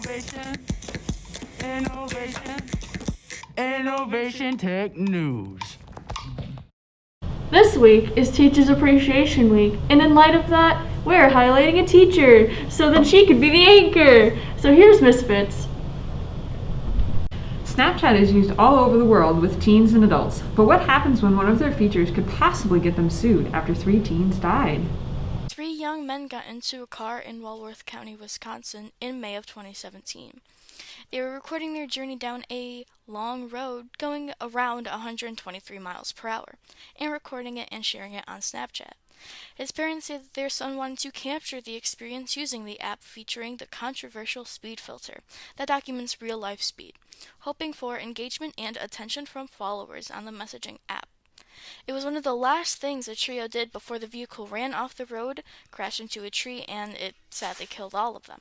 Innovation, innovation, innovation tech news. This week is Teachers Appreciation Week, and in light of that, we're highlighting a teacher so that she could be the anchor. So here's Misfits. Snapchat is used all over the world with teens and adults, but what happens when one of their features could possibly get them sued after 3 teens died? 3 young men got into a car in Walworth County, Wisconsin in May of 2017. They were recording their journey down a long road going around 123 miles per hour and recording it and sharing it on Snapchat. His parents say that their son wanted to capture the experience using the app featuring the controversial speed filter that documents real-life speed, hoping for engagement and attention from followers on the messaging app. It was one of the last things the trio did before the vehicle ran off the road, crashed into a tree, and it sadly killed all of them.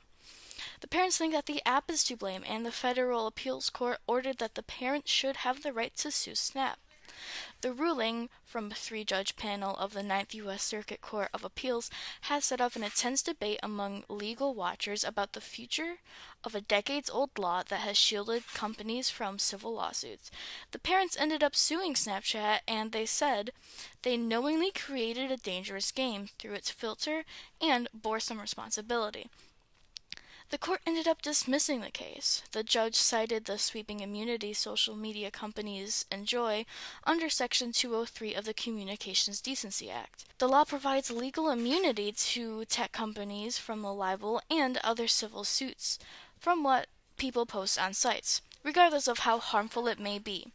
The parents think that the app is to blame, and the Federal Appeals Court ordered that the parents should have the right to sue Snap. The ruling from a 3-judge panel of the 9th U.S. Circuit Court of Appeals has set off an intense debate among legal watchers about the future of a decades-old law that has shielded companies from civil lawsuits. The parents ended up suing Snapchat, and they said they knowingly created a dangerous game through its filter and bore some responsibility. The court ended up dismissing the case. The judge cited the sweeping immunity social media companies enjoy under Section 203 of the Communications Decency Act. The law provides legal immunity to tech companies from libel and other civil suits from what people post on sites, regardless of how harmful it may be.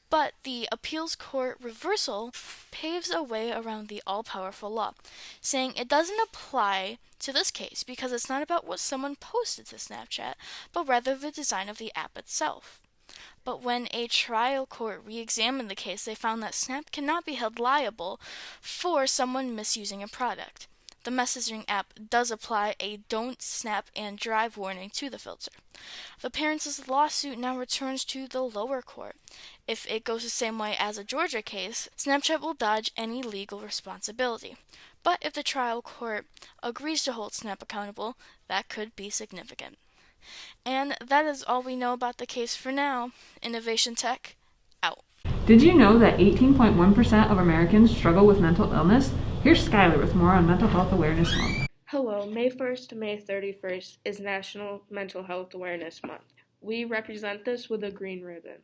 But the appeals court reversal paves a way around the all-powerful law, saying it doesn't apply to this case because it's not about what someone posted to Snapchat, but rather the design of the app itself. But when a trial court re-examined the case, they found that Snap cannot be held liable for someone misusing a product. The messaging app does apply a don't snap and drive warning to the filter. The parents' lawsuit now returns to the lower court. If it goes the same way as a Georgia case, Snapchat will dodge any legal responsibility. But if the trial court agrees to hold Snap accountable, that could be significant. And that is all we know about the case for now. Innovation Tech, out. Did you know that 18.1% of Americans struggle with mental illness? Here's Skylar with more on Mental Health Awareness Month. Hello, May 1st to May 31st is National Mental Health Awareness Month. We represent this with a green ribbon.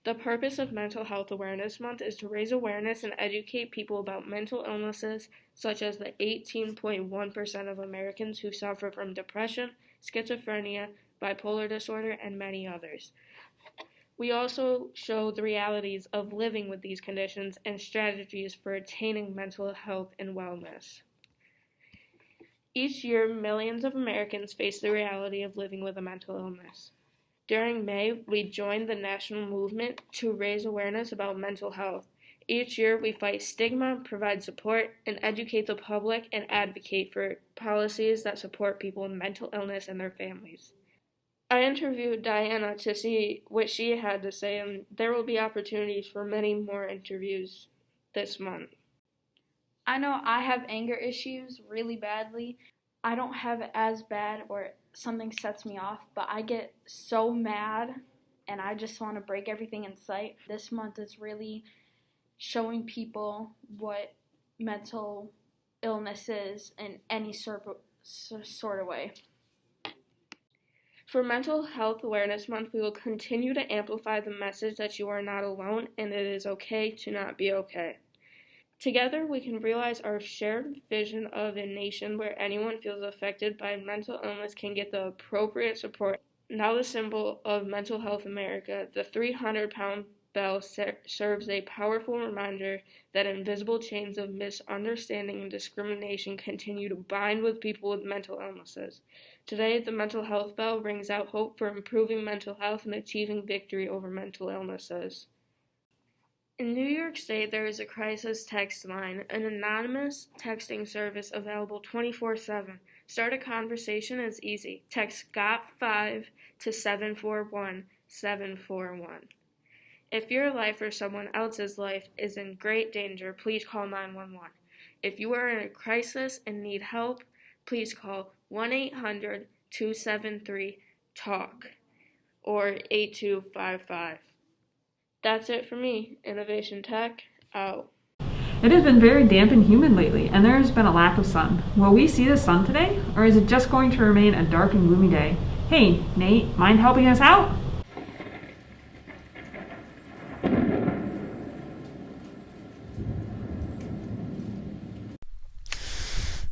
The purpose of Mental Health Awareness Month is to raise awareness and educate people about mental illnesses, such as the 18.1% of Americans who suffer from depression, schizophrenia, bipolar disorder, and many others. We also show the realities of living with these conditions and strategies for attaining mental health and wellness. Each year, millions of Americans face the reality of living with a mental illness. During May, we joined the national movement to raise awareness about mental health. Each year, we fight stigma, provide support, and educate the public and advocate for policies that support people with mental illness and their families. I interviewed Diana to see what she had to say, and there will be opportunities for many more interviews this month. I know I have anger issues really badly. I don't have it as bad where something sets me off, but I get so mad and I just want to break everything in sight. This month is really showing people what mental illness is in any sort of way. For Mental Health Awareness Month, we will continue to amplify the message that you are not alone and it is okay to not be okay. Together, we can realize our shared vision of a nation where anyone feels affected by mental illness can get the appropriate support. Now the symbol of Mental Health America, the 300-pound bell serves a powerful reminder that invisible chains of misunderstanding and discrimination continue to bind with people with mental illnesses. Today, the mental health bell rings out hope for improving mental health and achieving victory over mental illnesses. In New York State, there is a crisis text line, an anonymous texting service available 24/7. Start a conversation is easy. Text GOT5 to 741-741. If your life or someone else's life is in great danger, please call 911. If you are in a crisis and need help, please call 1-800-273-2727. TALK or 8255. That's it for me. Innovation Tech, out. It has been very damp and humid lately, and there has been a lack of sun. Will we see the sun today, or is it just going to remain a dark and gloomy day? Hey, Nate, mind helping us out?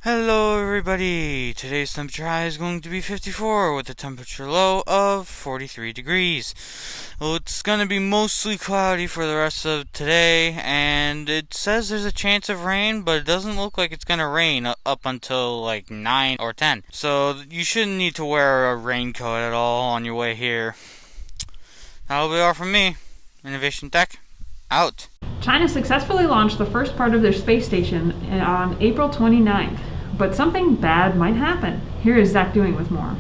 Hello everybody! Today's temperature high is going to be 54 with a temperature low of 43 degrees. Well, it's going to be mostly cloudy for the rest of today, and it says there's a chance of rain, but it doesn't look like it's going to rain up until like 9 or 10. So you shouldn't need to wear a raincoat at all on your way here. That'll be all from me. Innovation Tech, out. China successfully launched the first part of their space station on April 29th, but something bad might happen. Here is Zach Doing with more.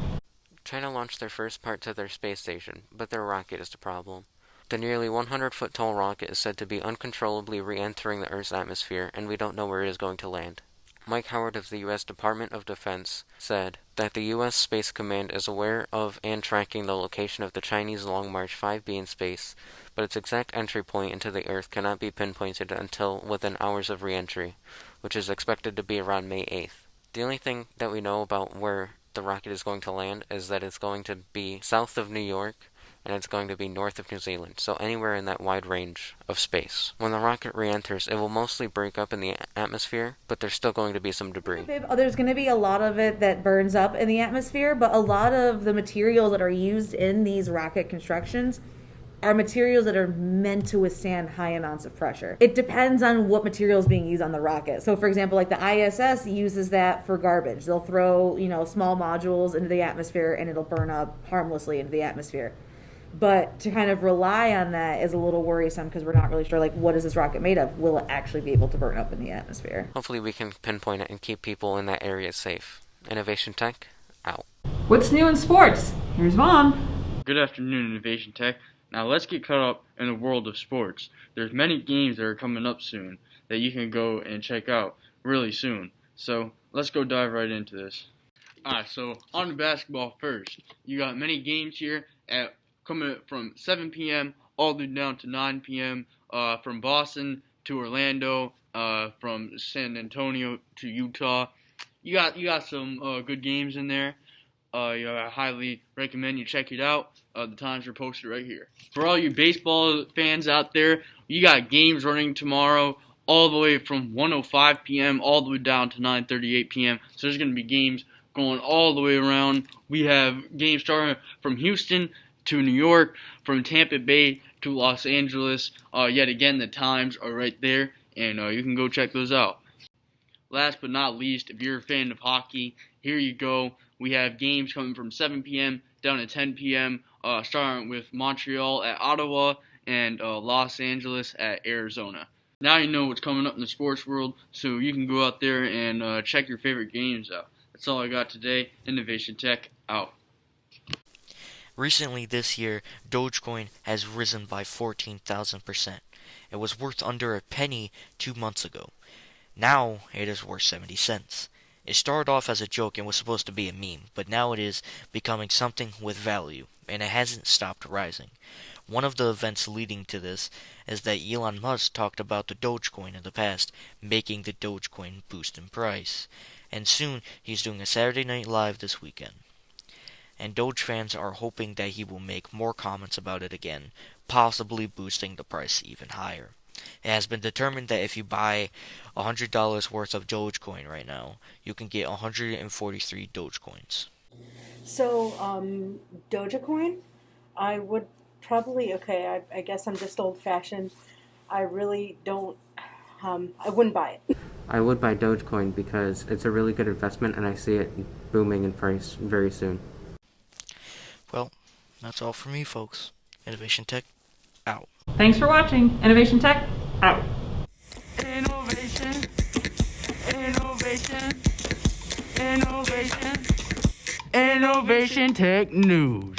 China launched their first part to their space station, but their rocket is the problem. The nearly 100-foot tall rocket is said to be uncontrollably re-entering the Earth's atmosphere, and we don't know where it is going to land. Mike Howard of the U.S. Department of Defense said that the U.S. Space Command is aware of and tracking the location of the Chinese Long March 5B in space, but its exact entry point into the Earth cannot be pinpointed until within hours of re-entry, which is expected to be around May 8th. The only thing that we know about where the rocket is going to land is that it's going to be south of New York, and it's going to be north of New Zealand, so anywhere in that wide range of space. When the rocket re-enters, it will mostly break up in the atmosphere, but there's still going to be some debris. There's going to be a lot of it that burns up in the atmosphere, but a lot of the materials that are used in these rocket constructions are materials that are meant to withstand high amounts of pressure. It depends on what material is being used on the rocket. So for example, like the ISS uses that for garbage. They'll throw, small modules into the atmosphere and it'll burn up harmlessly into the atmosphere. But to kind of rely on that is a little worrisome because we're not really sure, what is this rocket made of? Will it actually be able to burn up in the atmosphere? Hopefully we can pinpoint it and keep people in that area safe. Innovation Tech, out. What's new in sports? Here's Vaughn. Good afternoon, Innovation Tech. Now let's get caught up in the world of sports. There's many games that are coming up soon that you can go and check out really soon. So let's go dive right into this. Alright, so on to basketball first. You got many games here coming from 7 p.m. all the way down to 9 p.m. From Boston to Orlando, from San Antonio to Utah. You got some good games in there. I highly recommend you check it out. The times are posted right here. For all you baseball fans out there, you got games running tomorrow all the way from 1:05 p.m. all the way down to 9:38 p.m. So there's going to be games going all the way around. We have games starting from Houston to New York, from Tampa Bay to Los Angeles. Yet again, the times are right there, and you can go check those out. Last but not least, if you're a fan of hockey, here you go. We have games coming from 7 p.m. down to 10 p.m., starting with Montreal at Ottawa and Los Angeles at Arizona. Now you know what's coming up in the sports world, so you can go out there and check your favorite games out. That's all I got today. Innovation Tech, out. Recently this year, Dogecoin has risen by 14,000%. It was worth under a penny 2 months ago. Now it is worth 70 cents. It started off as a joke and was supposed to be a meme, but now it is becoming something with value, and it hasn't stopped rising. One of the events leading to this is that Elon Musk talked about the Dogecoin in the past, making the Dogecoin boost in price. And soon, he's doing a Saturday Night Live this weekend. And Doge fans are hoping that he will make more comments about it again, possibly boosting the price even higher. It has been determined that if you buy $100 worth of Dogecoin right now, you can get 143 Dogecoins. So, Dogecoin, I would probably, I guess I'm just old-fashioned. I really don't, I wouldn't buy it. I would buy Dogecoin because it's a really good investment and I see it booming in price very soon. Well, that's all for me, folks. Innovation Tech, out. Thanks for watching. Innovation Tech, out. Innovation, innovation, innovation, Innovation Tech News.